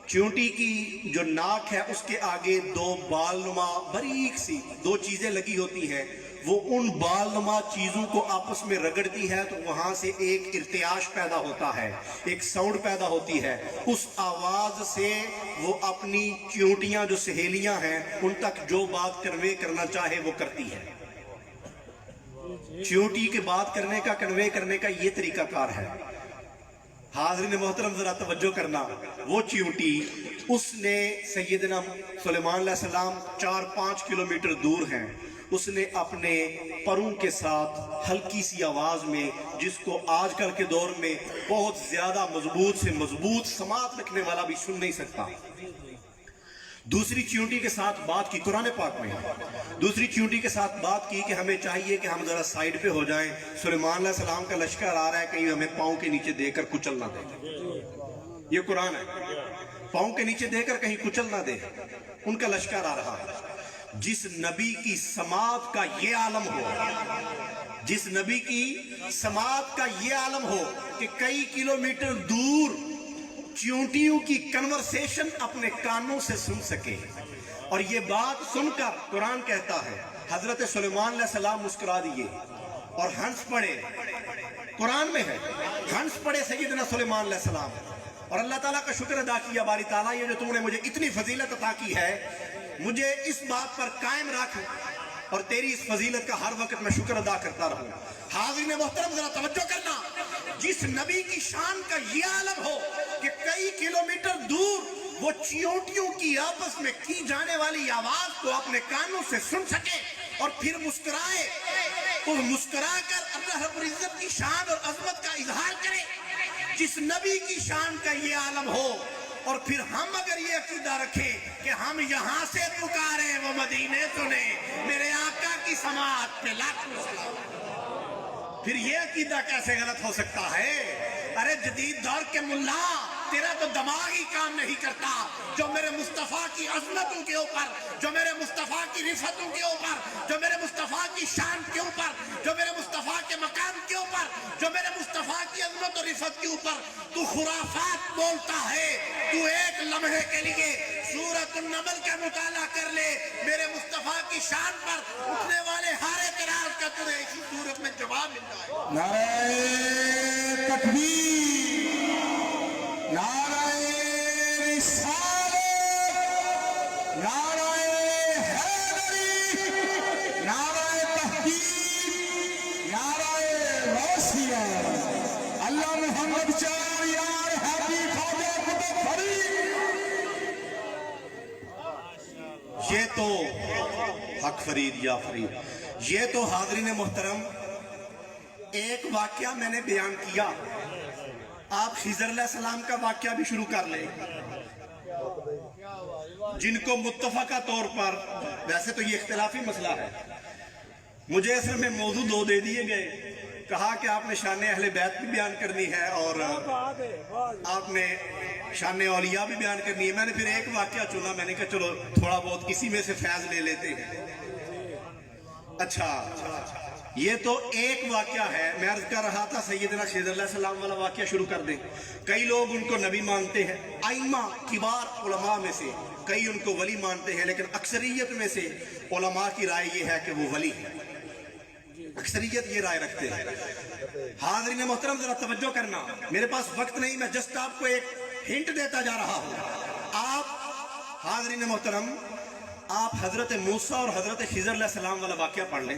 چیونٹی کی جو ناک ہے اس کے آگے 2 بال نما باریک سی 2 چیزیں لگی ہوتی ہیں، وہ ان بال نما چیزوں کو آپس میں رگڑتی ہے تو وہاں سے ایک ارتعاش پیدا ہوتا ہے، ایک ساؤنڈ پیدا ہوتی ہے۔ اس آواز سے وہ اپنی چیونٹیاں جو سہیلیاں ہیں ان تک جو بات کنوے کرنا چاہے وہ کرتی ہے۔ چیونٹی کے بات کرنے کا، کنوے کرنے کا یہ طریقہ کار ہے۔ حاضرین محترم ذرا توجہ کرنا، وہ چیونٹی اس نے سیدنا سلیمان علیہ السلام 4-5 کلومیٹر دور ہیں، اس نے اپنے پروں کے ساتھ ہلکی سی آواز میں، جس کو آج کل کے دور میں بہت زیادہ مضبوط سے مضبوط سماعت رکھنے والا بھی سن نہیں سکتا، دوسری چیونٹی کے ساتھ بات کی۔ قرآن پاک میں دوسری چیونٹی کے ساتھ بات کی کہ ہمیں چاہیے کہ ہم ذرا سائیڈ پہ ہو جائیں، سلیمان علیہ السلام کا لشکر آ رہا ہے، کہیں ہمیں پاؤں کے نیچے دے کر کچل نہ دے۔ یہ قرآن ہے، پاؤں کے نیچے دے کر کہیں کچل نہ دے، ان کا لشکر آ رہا ہے۔ جس نبی کی سماعت کا یہ عالم ہو، جس نبی کی سماعت کا یہ عالم ہو کہ کئی کلومیٹر دور چیونٹیوں کی کنورسیشن اپنے کانوں سے سن سکے، اور یہ بات سن کر قرآن کہتا ہے حضرت سلیمان علیہ السلام مسکرا دیے اور ہنس پڑے۔ قرآن میں ہے، ہنس پڑے سیدنا سلیمان علیہ السلام، اور اللہ تعالیٰ کا شکر ادا کیا، باری تعالیٰ یہ جو تم نے مجھے اتنی فضیلت عطا کی ہے، مجھے اس بات پر قائم رکھ اور تیری اس فضیلت کا ہر وقت میں شکر ادا کرتا رہوں۔ حاضرین محترم ذرا توجہ کرنا، جس نبی کی شان کا یہ عالم ہو کہ کئی کلومیٹر دور وہ چیونٹیوں کی آپس میں کی جانے والی آواز کو اپنے کانوں سے سن سکے اور پھر مسکرائے، تو مسکرا کر اللہ رب العزت کی شان اور عظمت کا اظہار کرے، جس نبی کی شان کا یہ عالم ہو، اور پھر ہم اگر یہ عقیدہ رکھیں کہ ہم یہاں سے پکاریں وہ مدینے سنیں، میرے آقا کی سماعت پہ لاکھوں سلام، پھر یہ عقیدہ کیسے غلط ہو سکتا ہے؟ ارے جدید دور کے ملا، تیرا تو دماغ ہی کام نہیں کرتا، جو میرے مصطفیٰ کی عظمتوں کے اوپر، جو میرے مصطفیٰ کی رفتوں کے اوپر، جو میرے مصطفیٰ کی شان کے اوپر، جو میرے مصطفیٰ کے مقام کے اوپر، جو میرے مصطفیٰ کی عظمت اور رفت کے اوپر تو خرافات بولتا ہے، تو ایک لمحے کے لیے سورۃ النمل کا مطالعہ کر لے، میرے مصطفیٰ کی شان پر اٹھنے والے ہر اعتراض کا تجھے اسی صورت میں جواب مل جائے۔ نعرہ تکبیر، نعرہ رسالت، نعرہ حیدری، نعرہ تحقیق، نعرہ غوثیہ، اللہ محمد چار یار حبیب خواجہ قطب فرید۔ یہ تو حق فرید یا فرید، یہ تو حاضرین محترم ایک واقعہ میں نے بیان کیا، آپ خضر علیہ السلام کا واقعہ بھی شروع کر لیں، جن کو متفقہ طور پر، ویسے تو یہ اختلافی مسئلہ ہے، مجھے اصل میں موضوع 2 دے دیے گئے، کہا کہ آپ نے شان اہل بیت بھی بیان کرنی ہے اور آپ نے شان اولیاء بھی بیان کرنی ہے، میں نے پھر ایک واقعہ چنا، میں نے کہا چلو تھوڑا بہت کسی میں سے فیض لے لیتے ہیں۔ اچھا، یہ تو ایک واقعہ ہے، میں عرض کر رہا تھا سیدنا خضر علیہ السلام والا واقعہ شروع کر دیں۔ کئی لوگ ان کو نبی مانتے ہیں، ائمہ کبار علماء میں سے کئی ان کو ولی مانتے ہیں، لیکن اکثریت میں سے علماء کی رائے یہ ہے کہ وہ ولی ہے، اکثریت یہ رائے رکھتے ہیں۔ حاضرین محترم ذرا توجہ کرنا، میرے پاس وقت نہیں، میں جسٹ آپ کو ایک ہنٹ دیتا جا رہا ہوں۔ آپ حاضرین محترم، آپ حضرت موسیٰ اور حضرت خضر علیہ السلام والا واقعہ پڑھ لیں،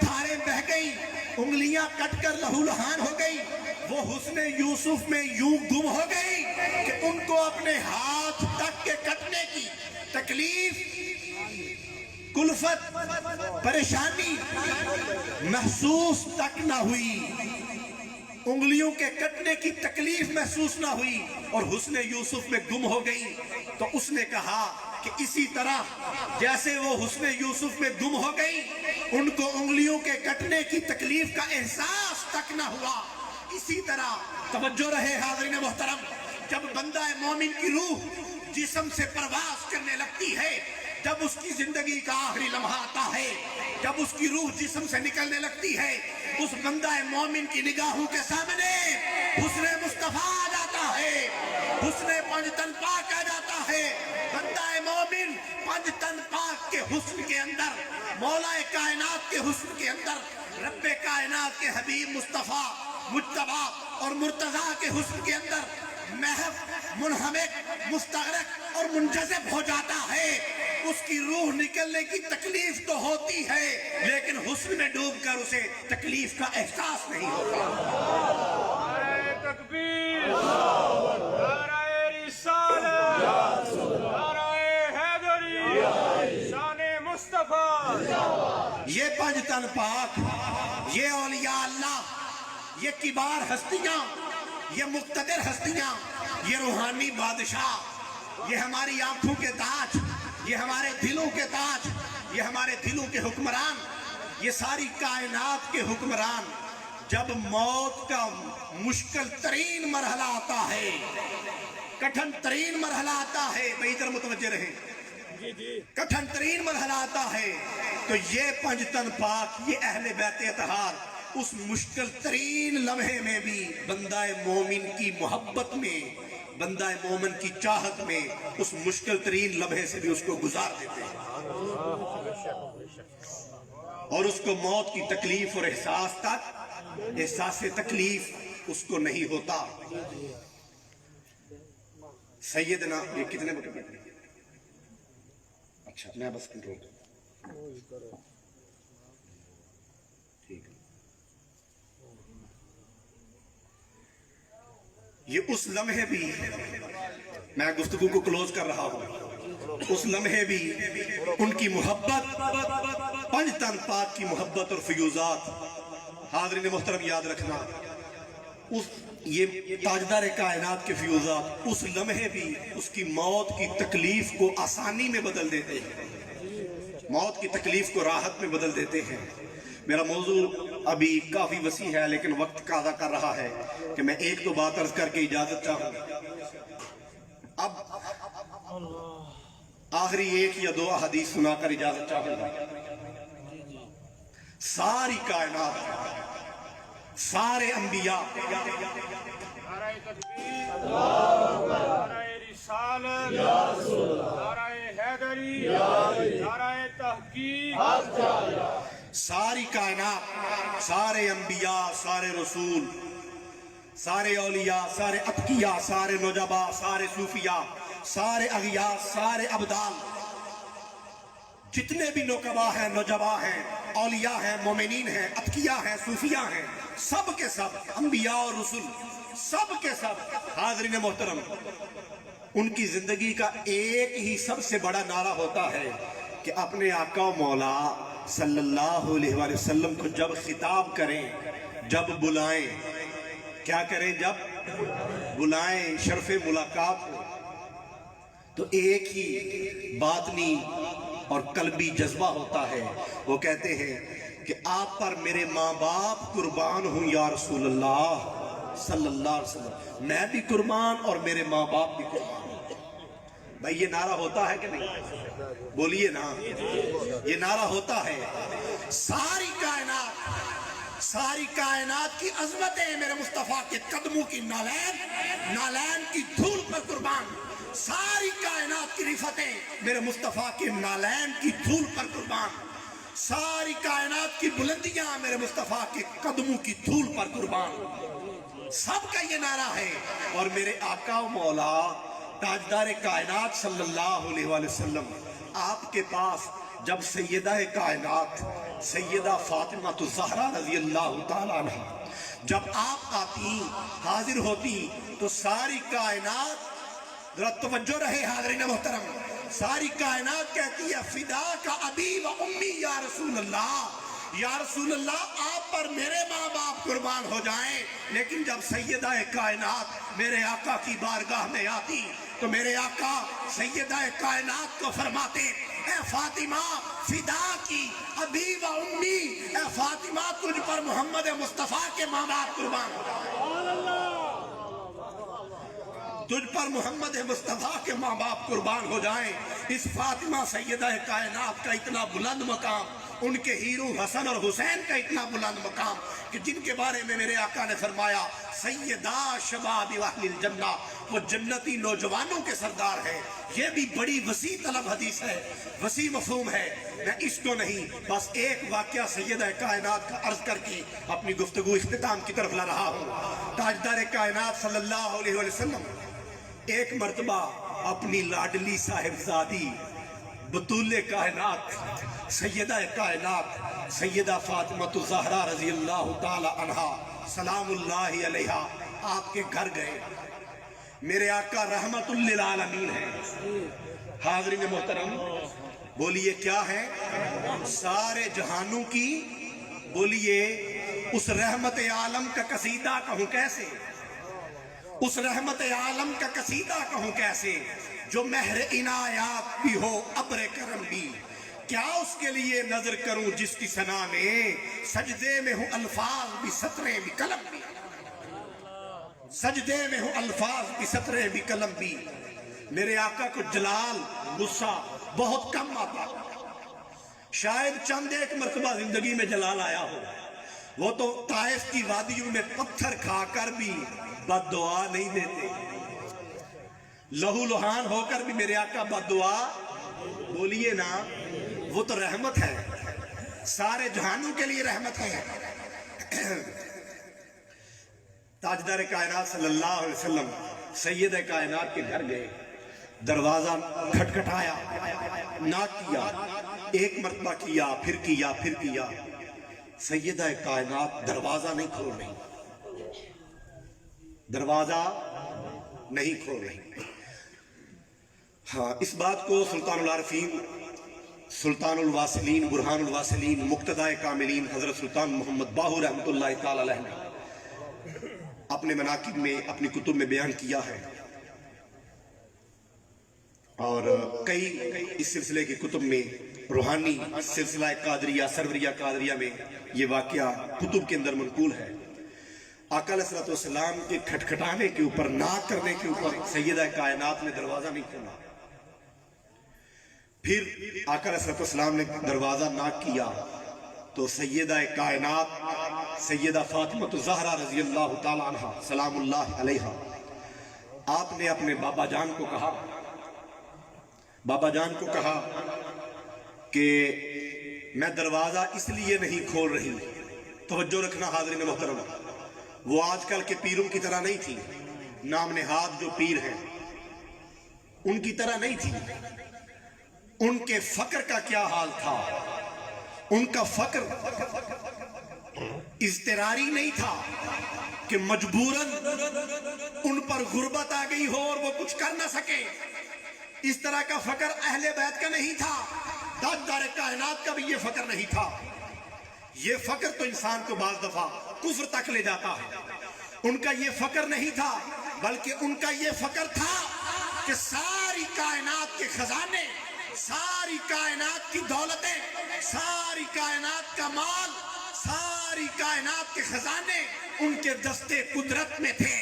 دھاریں بہ گئی، انگلیاں کٹ کر لہو لہان ہو گئی، وہ حسن یوسف میں یوں گم ہو گئی کہ ان کو اپنے ہاتھ تک کے کٹنے کی تکلیف، کلفت، پریشانی محسوس تک نہ ہوئی، انگلیوں کے کٹنے کی تکلیف محسوس نہ ہوئی اور حسن یوسف میں گم ہو گئی۔ تو اس نے کہا کہ اسی طرح جیسے وہ حسن یوسف میں گم ہو گئی، ان کو انگلیوں کے کٹنے کی تکلیف کا احساس تک نہ ہوا، اسی طرح توجہ رہے حاضرین محترم، جب بندہ مومن کی روح جسم سے پرواز کرنے لگتی ہے، جب اس کی زندگی کا آخری لمحہ آتا ہے، جب اس کی روح جسم سے نکلنے لگتی ہے، اس بندہ مومن کی نگاہوں کے سامنے حسن مصطفیٰ آ جاتا ہے، حسن پنجتن پاک آ جاتا ہے۔ بندہ مومن پنجتن پاک کے حسن کے اندر، مولا کائنات کے حسن کے اندر، رب کائنات کے حبیب مصطفیٰ مجتبی اور مرتضیٰ کے حسن کے اندر محو، منہمک، مستغرق اور منجذب ہو جاتا ہے۔ اس کی روح نکلنے کی تکلیف تو ہوتی ہے، لیکن حسن میں ڈوب کر اسے تکلیف کا احساس نہیں ہوتا۔ نعرہ تکبیر، نعرہ رسالت، نعرہ حیدری، شان مصطفیٰ۔ یہ پنجتن پاک، یہ اولیاء اللہ، یہ کبار ہستیاں، یہ مقتدر ہستیاں، یہ روحانی بادشاہ، یہ ہماری آنکھوں کے تاج، یہ ہمارے دلوں کے تاج، یہ ہمارے دلوں کے حکمران، یہ ساری کائنات کے حکمران، جب موت کا مشکل ترین مرحلہ آتا ہے، کٹھن ترین مرحلہ آتا ہے، بھائی ادھر متوجہ رہیں، کٹھن ترین مرحلہ آتا ہے، تو یہ پنجتن پاک، یہ اہل بیت اطہار اس مشکل ترین لمحے میں بھی بندہ مومن کی محبت میں، بندہ مومن کی چاہت میں، اس مشکل ترین لمحے سے بھی اس کو گزار دیتے ہیں، اور اس کو موت کی تکلیف اور احساس تک، احساس تکلیف اس کو نہیں ہوتا۔ سیدنا، یہ کتنے بٹے؟ اچھا میں بس کنٹرول کروں، ٹھیک ہے۔ یہ اس لمحے بھی، میں گفتگو کو کلوز کر رہا ہوں، اس لمحے بھی ان کی محبت، پنجتن پاک کی محبت اور فیوزات، حاضرین محترم یاد رکھنا، یہ تاجدار کائنات کے فیوزات اس لمحے بھی اس کی موت کی تکلیف کو آسانی میں بدل دیتے ہیں، موت کی تکلیف کو راحت میں بدل دیتے ہیں۔ میرا موضوع ابھی کافی وسیع ہے، لیکن وقت قاضا کر رہا ہے کہ میں ایک دو بات عرض کر کے اجازت چاہوں۔ اب آخری ایک یا دو احادیث سنا کر اجازت چاہوں گا۔ ساری کائنات، سارے انبیاء، نعرہ تکبیر، نعرہ رسالت، نعرہ حیدری، نعرہ تحقیق، ساری کائنات، سارے انبیاء، سارے رسول، سارے اولیاء، سارے اتقیاء، سارے نجباء، سارے صوفیاء، سارے اغیاث، سارے ابدال، جتنے بھی نقباء ہیں، نجباء ہیں، اولیاء ہیں، مومنین ہیں، اتقیاء ہیں، صوفیاء ہیں، سب کے سب انبیاء اور رسول، سب کے سب حاضرین محترم، ان کی زندگی کا ایک ہی سب سے بڑا نعرہ ہوتا ہے کہ اپنے آقا و مولا صلی اللہ علیہ وآلہ وسلم کو جب خطاب کریں، جب بلائیں، کیا کریں؟ جب بلائیں شرف ملاقات ہو، تو ایک ہی باطنی اور قلبی جذبہ ہوتا ہے، وہ کہتے ہیں کہ آپ پر میرے ماں باپ قربان ہوں یا رسول اللہ صلی اللہ علیہ وسلم، میں بھی قربان اور میرے ماں باپ بھی قربان۔ بھائی یہ نعرہ ہوتا ہے کہ نہیں؟ بولیے نا، یہ نعرہ ہوتا ہے۔ ساری کائنات کی عظمتیں میرے مصطفیٰ کے قدموں کی نالین کی دھول پر قربان، ساری کائنات کی رفتیں میرے مصطفیٰ کے نالین کی دھول پر قربان، ساری کائنات کی بلندیاں میرے مصطفیٰ کے قدموں کی دھول پر قربان، سب کا یہ نعرہ ہے۔ اور میرے آقا و مولا تاجدار کائنات صلی اللہ علیہ وآلہ وسلم، آپ کے پاس جب سیدہ کائنات سیدہ فاطمہ الزہرا رضی اللہ تعالیٰ عنہ جب آپ آتی حاضر ہوتی تو ساری کائنات، ذرا توجہ رہے حاضرین محترم، ساری کائنات کہتی ہے فدا کا ابی و امی یا رسول اللہ، یا رسول اللہ آپ پر میرے ماں باپ قربان ہو جائیں۔ لیکن جب سیدہ کائنات میرے آقا کی بارگاہ میں آتی تو میرے آقا سیدہ کائنات کو فرماتے اے فاطمہ فدا کی ابی و امی، اے فاطمہ تجھ پر محمد مصطفیٰ کے ماں باپ قربان ہو جائیں، تجھ پر محمد مصطفیٰ کے ماں باپ قربان ہو جائیں۔ اس فاطمہ سیدہ کائنات کا اتنا بلند مقام، ان کے ہیرو حسن اور حسین کا اتنا بلند مقام کہ جن کے بارے میں میرے آقا نے فرمایا سیدہ شباب اہل الجنہ، وہ جنتی نوجوانوں کے سردار ہیں۔ یہ بھی بڑی وسیع طلب حدیث ہے، وسیع مفہوم ہے۔ میں اس کو نہیں، بس ایک واقعہ سیدہ کائنات کا عرض کر کے اپنی گفتگو اختتام کی طرف لا رہا ہوں۔ تاجدار کائنات صلی اللہ علیہ وسلم ایک مرتبہ اپنی لاڈلی صاحبزادی بطول کائنات سیدہ کائنات سیدہ فاطمہ الزہرا رضی اللہ تعالی عنہا سلام اللہ علیہا آپ کے گھر گئے۔ میرے آقا رحمت للعالمین ہیں۔ حاضرین محترم بولیے کیا ہے؟ سارے جہانوں کی، بولیے اس رحمت عالم کا قصیدہ کہوں کیسے، اس رحمت عالم کا قصیدہ کہوں کیسے، جو مہر عنایات بھی ہو ابر کرم بھی، کیا اس کے لیے نظر کروں جس کی ثنا میں، سجدے میں ہوں الفاظ بھی سطریں بھی قلم بھی، سجدے میں ہوں الفاظ بھی سطریں بھی قلم بھی۔ میرے آقا کو جلال غصہ بہت کم آتا، شاید چند ایک مرتبہ زندگی میں جلال آیا ہو، وہ تو طائف کی وادیوں میں پتھر کھا کر بھی بد دعا نہیں دیتے، لہو لہان ہو کر بھی میرے آقا بد دعا، بولیے نا، وہ تو رحمت ہے، سارے جہانوں کے لیے رحمت ہے۔ تاجدار کائنات صلی اللہ علیہ وسلم سید کائنات کے گھر گئے، دروازہ کھٹکھٹایا، ناک کیا، ایک مرتبہ کیا، پھر کیا، پھر کیا، سیدہ کائنات دروازہ نہیں کھول رہی، دروازہ نہیں کھول رہی۔ ہاں، اس بات کو سلطان العارفین، سلطان الواصلین، برہان الواصلین، مقتدائے کاملین حضرت سلطان محمد باہو رحمت اللہ تعالی علیہ نے اپنے مناقب میں، اپنی کتب میں بیان کیا ہے، اور کئی اس سلسلے کی کتب میں، روحانی سلسلہ قادریہ، سروریہ قادریہ میں یہ واقعہ کتب کے اندر منقول ہے۔ آقا علیہ السلام کے کھٹکھٹانے کے اوپر، ناک کرنے کے اوپر سیدہ کائنات نے دروازہ نہیں کھولا۔ پھر آقا علیہ السلام نے دروازہ ناک کیا تو سیدہ کائنات سیدہ فاطمہ الزہرا رضی اللہ تعالی عنہ سلام اللہ علیہا، آپ نے اپنے بابا جان کو کہا، بابا جان کو کہا کہ میں دروازہ اس لیے نہیں کھول رہی، توجہ رکھنا حاضرین محترم، وہ آج کل کے پیروں کی طرح نہیں تھی، نام نہاد جو پیر ہیں ان کی طرح نہیں تھی۔ ان کے فقر کا کیا حال تھا؟ ان کا فقر اضطراری نہیں تھا کہ مجبوراً ان پر غربت آ گئی ہو اور وہ کچھ کر نہ سکے، اس طرح کا فقر اہل بیت کا نہیں تھا، تاجدار کائنات کا بھی یہ فقر نہیں تھا۔ یہ فقر تو انسان کو بعض دفعہ کفر تک لے جاتا ہے، ان کا یہ فقر نہیں تھا، بلکہ ان کا یہ فقر تھا کہ ساری کائنات کے خزانے، ساری کائنات کی دولتیں، ساری کائنات کا مال، ساری کائنات کے خزانے ان کے دستے قدرت میں تھے،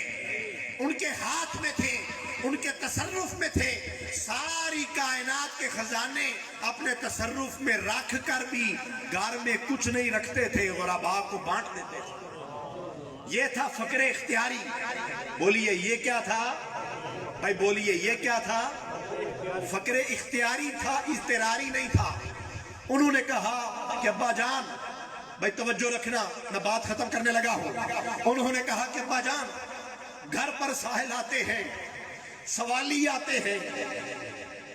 ان کے ہاتھ میں تھے، ان کے تصرف میں تھے۔ ساری کائنات کے خزانے اپنے تصرف میں رکھ کر بھی گھر میں کچھ نہیں رکھتے تھے، غرباء کو بانٹ دیتے تھے۔ یہ تھا فقر اختیاری۔ بولیے یہ کیا تھا بھائی، بولیے یہ کیا تھا؟ فقر اختیاری تھا، اضطراری نہیں تھا۔ انہوں نے کہا کہ ابا جان، بھائی توجہ رکھنا، میں بات ختم کرنے لگا ہوں۔ انہوں نے کہا کہ ابا جان، گھر پر ساحل آتے ہیں، سوالی آتے ہیں،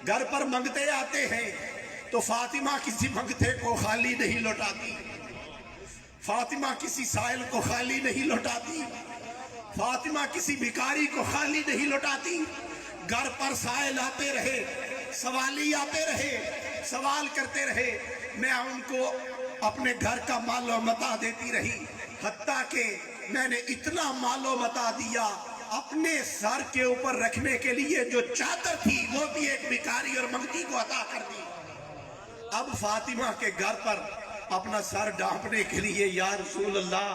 گھر پر منگتے آتے ہیں، تو فاطمہ کسی منگتے کو خالی نہیں لوٹاتی، فاطمہ کسی سائل کو خالی نہیں لوٹاتی، فاطمہ کسی بھکاری کو خالی نہیں لوٹاتی۔ گھر پر سائل آتے رہے، سوالی آتے رہے، سوال کرتے رہے، میں ان کو اپنے گھر کا مال و متاع دیتی رہی، حتیٰ کہ میں نے اتنا مال و متاع دیا، اپنے سر کے اوپر رکھنے کے لیے جو چادر تھی وہ بھی ایک بھکاری اور منگتی کو عطا کر دی۔ اب فاطمہ کے گھر پر اپنا سر ڈھانپنے کے لیے یا رسول اللہ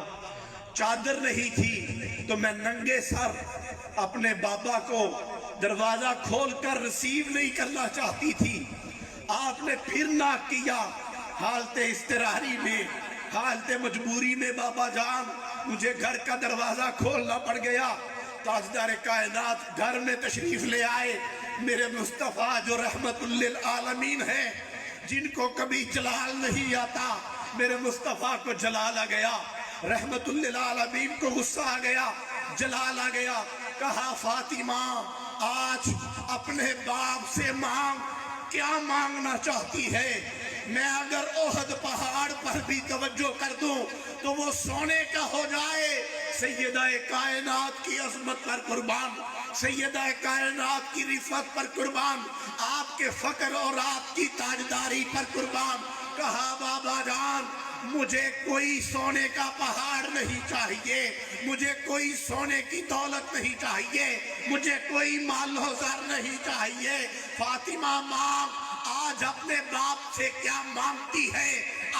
چادر نہیں تھی تو میں ننگے سر اپنے بابا کو دروازہ کھول کر ریسیو نہیں کرنا چاہتی تھی۔ آپ نے پھر نہ کیا، حالت اضطراری میں، حالت مجبوری میں بابا جان مجھے گھر کا دروازہ کھولنا پڑ گیا۔ تاجدار کائنات گھر میں تشریف لے آئے، میرے مصطفیٰ جو رحمت للعالمین ہیں، جن کو کبھی جلال نہیں آتا، میرے مصطفیٰ کو جلال آ گیا، رحمت للعالمین کو غصہ آ گیا، جلال آ گیا۔ کہا فاطمہ آج اپنے باپ سے مانگ، کیا مانگنا چاہتی ہے؟ میں اگر احد پہاڑ پر بھی توجہ کر دوں تو وہ سونے کا ہو جائے۔ سیدہ کائنات کی عظمت پر قربان، سیدہ کائنات کی رفعت پر قربان، آپ کے فقر اور آپ کی تاجداری پر قربان۔ کہا بابا جان مجھے کوئی سونے کا پہاڑ نہیں چاہیے، مجھے کوئی سونے کی دولت نہیں چاہیے، مجھے کوئی مال و زر نہیں چاہیے۔ فاطمہ ماں آج اپنے باپ سے کیا مانگتی ہے؟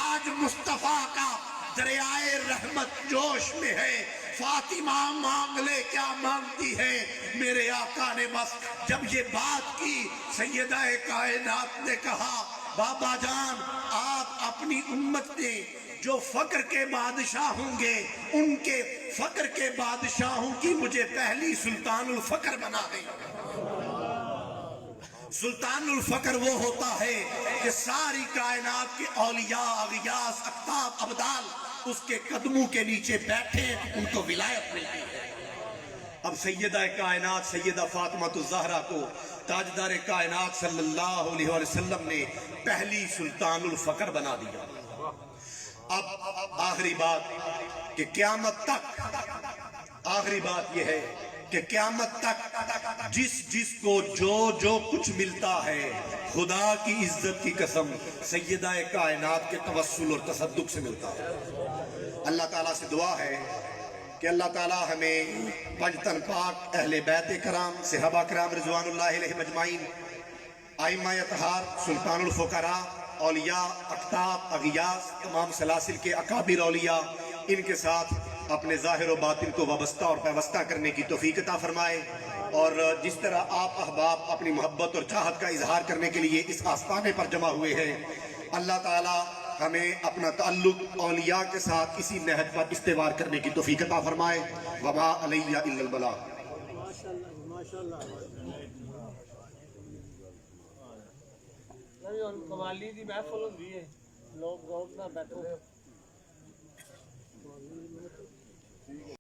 آج مصطفیٰ کا دریائے رحمت جوش میں ہے، فاطمہ مانگ لے کیا مانگتی ہے۔ میرے آقا نے بس جب یہ بات کی، سیدہ کائنات نے کہا بابا جان آپ اپنی امت میں جو فقر کے بادشاہ ہوں گے ان کے فقر کے بادشاہوں کی مجھے پہلی سلطان الفقر بنا دیں۔ سلطان الفقر وہ ہوتا ہے کہ ساری کائنات کے اولیاء، اغیاث، اقطاب، ابدال اس کے قدموں کے نیچے بیٹھے ان کو ولایت ملتی ہے۔ اب سیدہ کائنات سیدہ فاطمہ الزہرا کو تاجدار کائنات صلی اللہ علیہ وسلم نے پہلی سلطان الفقر بنا دیا۔ اب آخری بات کہ قیامت تک، آخری بات یہ ہے کہ قیامت تک جس کو جو کچھ ملتا ہے خدا کی عزت کی قسم سیدہ کائنات کے توسل اور تصدق سے ملتا ہے۔ اللہ تعالیٰ سے دعا ہے کہ اللہ تعالیٰ ہمیں پنجتن پاک، اہل بیت کرام، صحابہ کرام رضوان اللہ علیہ مجمعین، ائمہ اطہار، سلطان الفقراء، اولیاء، اقطاب، اغیاث، تمام سلاسل کے اکابر اولیاء، ان کے ساتھ اپنے ظاہر و باطن کو وابستہ اور پیوستہ کرنے کی توفیق عطا فرمائے، اور جس طرح آپ احباب اپنی محبت اور چاہت کا اظہار کرنے کے لیے اس آستانے پر جمع ہوئے ہیں، اللہ تعالیٰ ہمیں اپنا تعلق اولیاء کے ساتھ اسی نہج پر استوار کرنے کی توفیق عطا فرمائے۔ وما علیہ الا البلاغ۔ قوالی دی محفل ہوندی ہے، لوگ ذوق نال بیٹھو۔